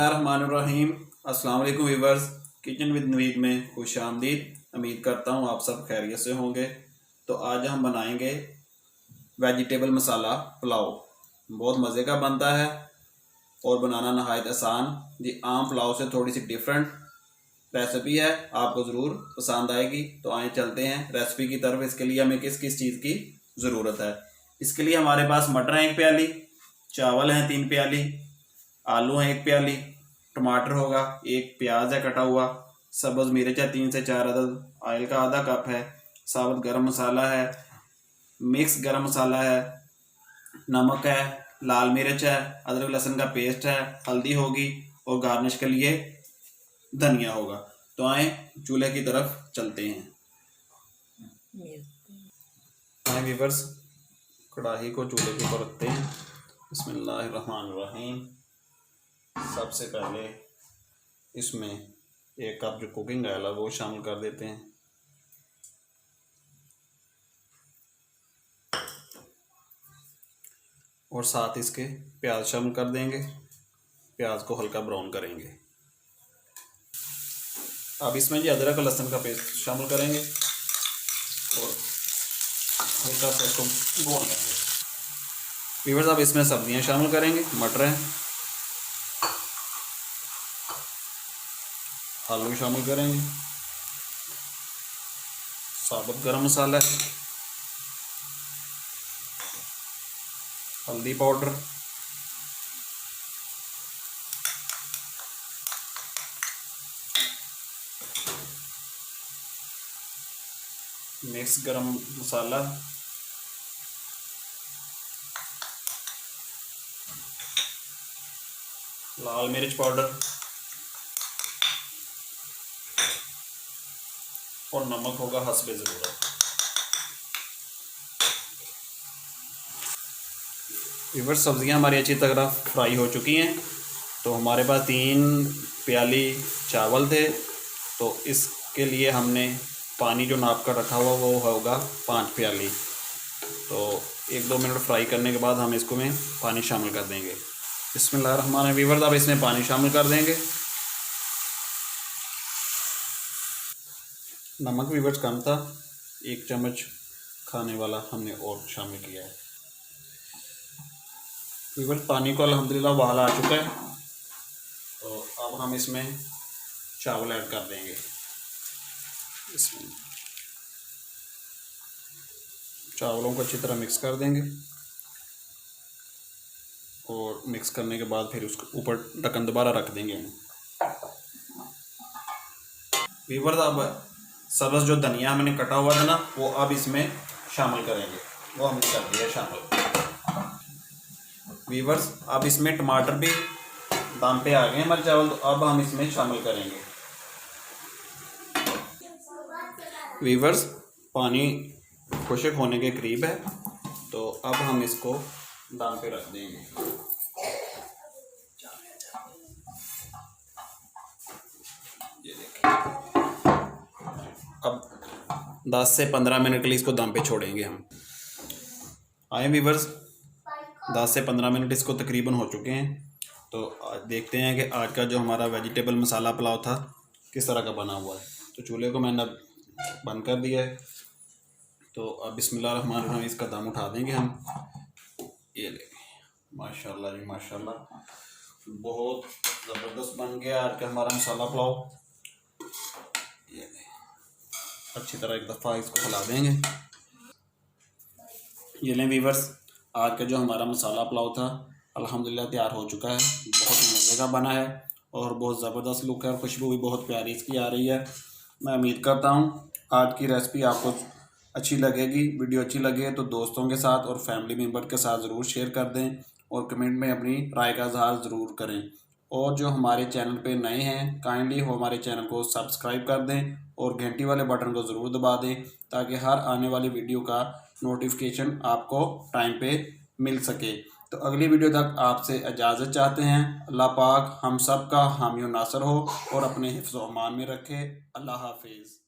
रहमानुर्रहीम। अस्सलाम वालेकुम viewers, kitchen with Naveed में खुश आमदीद। उम्मीद करता हूँ आप सब खैरियत से होंगे। तो आज हम बनाएंगे वेजिटेबल मसाला पुलाव। बहुत मज़े का बनता है और बनाना नहायत आसान। जी आम पुलाव से थोड़ी सी डिफरेंट रेसिपी है, आपको ज़रूर पसंद आएगी। तो आए चलते हैं रेसिपी की तरफ। इसके लिए हमें किस किस चीज़ की ज़रूरत है। इसके लिए हमारे पास मटर हैं 1 प्याली, चावल हैं 3 प्याली, आलू हैं 1 प्याली, टमाटर होगा, 1 प्याज है कटा हुआ, सब्ज़ मिर्च है 3 से 4 अदद, ऑयल का आधा कप है, साबुत गरम मसाला है, मिक्स गरम मसाला है, नमक है, लाल मिर्च है, अदरक लहसुन का पेस्ट है, हल्दी होगी और गार्निश के लिए धनिया होगा। तो आए चूल्हे की तरफ चलते हैं। आए वीवर्स, कढ़ाई को चूल्हे के ऊपर रखते हैं। बिस्मिल्लाहिर्रहमानिर्रहीम। सबसे पहले इसमें 1 कप जो कुकिंग ऑयल है वो शामिल कर देते हैं। और साथ इसके प्याज शामिल कर देंगे। प्याज को हल्का ब्राउन करेंगे। अब इसमें जी अदरक और लहसुन का पेस्ट शामिल करेंगे और हल्का सा इसको ब्राउन करेंगे। वीवर्स, अब इसमें सब्जियां शामिल करेंगे। मटर है, आलू शामिल करेंगे, साबुत गरम मसाला, हल्दी पाउडर, मिक्स गरम मसाला, लाल मिर्च पाउडर और नमक होगा हस्बे ज़रूरत। वीवर्स, सब्जियां हमारी अच्छी तरह फ्राई हो चुकी हैं। तो हमारे पास 3 प्याली चावल थे, तो इसके लिए हमने पानी जो नाप कर रखा हुआ वो होगा 5 प्याली। तो 1-2 मिनट फ्राई करने के बाद हम इसको में पानी शामिल कर देंगे। बिस्मिल्लाहिर्रहमानिर्रहीम। वीवर्स, अब इसमें पानी शामिल कर देंगे। नमक वीवर्स कम था, 1 चम्मच खाने वाला हमने और शामिल किया है। वीवर्स, पानी को अल्हम्दुलिल्लाह उबाल आ चुका है। तो अब हम इसमें चावल ऐड कर देंगे। इसमें चावलों को अच्छी तरह मिक्स कर देंगे और मिक्स करने के बाद फिर उसके ऊपर ढक्कन दोबारा रख देंगे। वीवर्स, अब सब्ज़ जो धनिया हमने कटा हुआ था ना वो अब इसमें शामिल करेंगे। वो हमने कर दिया शामिल। वीवर्स, अब इसमें टमाटर भी दाम पे आ गए हमारे चावल, तो अब हम इसमें शामिल करेंगे। वीवर्स, पानी खुश्क होने के करीब है, तो अब हम इसको दाम पे रख देंगे। ये देखिए, अब 10 से 15 मिनट के लिए इसको दम पे छोड़ेंगे हम। आए वीवर्स, 10 से 15 मिनट इसको तकरीबन हो चुके हैं। तो आज देखते हैं कि आज का जो हमारा वेजिटेबल मसाला पुलाव था किस तरह का बना हुआ है। तो चूल्हे को मैंने बंद कर दिया है। तो अब बिस्मिल्लाहिर्रहमानिर्रहीम इसका दम उठा देंगे हम। ये देखिए, माशाल्लाह जी माशाल्लाह, बहुत ज़बरदस्त बन गया आज का हमारा मसाला पुलाव। ये अच्छी तरह एक दफ़ा इसको हिला देंगे। ये लें वीवर्स, आज का जो हमारा मसाला पुलाव था अल्हम्दुलिल्लाह तैयार हो चुका है। बहुत मज़े का बना है और बहुत ज़बरदस्त लुक है और खुशबू भी बहुत प्यारी इसकी आ रही है। मैं उम्मीद करता हूँ आज की रेसिपी आपको अच्छी लगेगी। वीडियो अच्छी लगे तो दोस्तों के साथ और फैमिली मेम्बर के साथ ज़रूर शेयर कर दें और कमेंट में अपनी राय का इज़हार ज़रूर करें। और जो हमारे चैनल पे नए हैं काइंडली वो हमारे चैनल को सब्सक्राइब कर दें और घंटी वाले बटन को ज़रूर दबा दें ताकि हर आने वाली वीडियो का नोटिफिकेशन आपको टाइम पे मिल सके। तो अगली वीडियो तक आपसे इजाज़त चाहते हैं। अल्लाह पाक हम सब का हामी और नासर हो और अपने हिफ्ज़ व अमान में रखे। अल्लाह हाफिज़।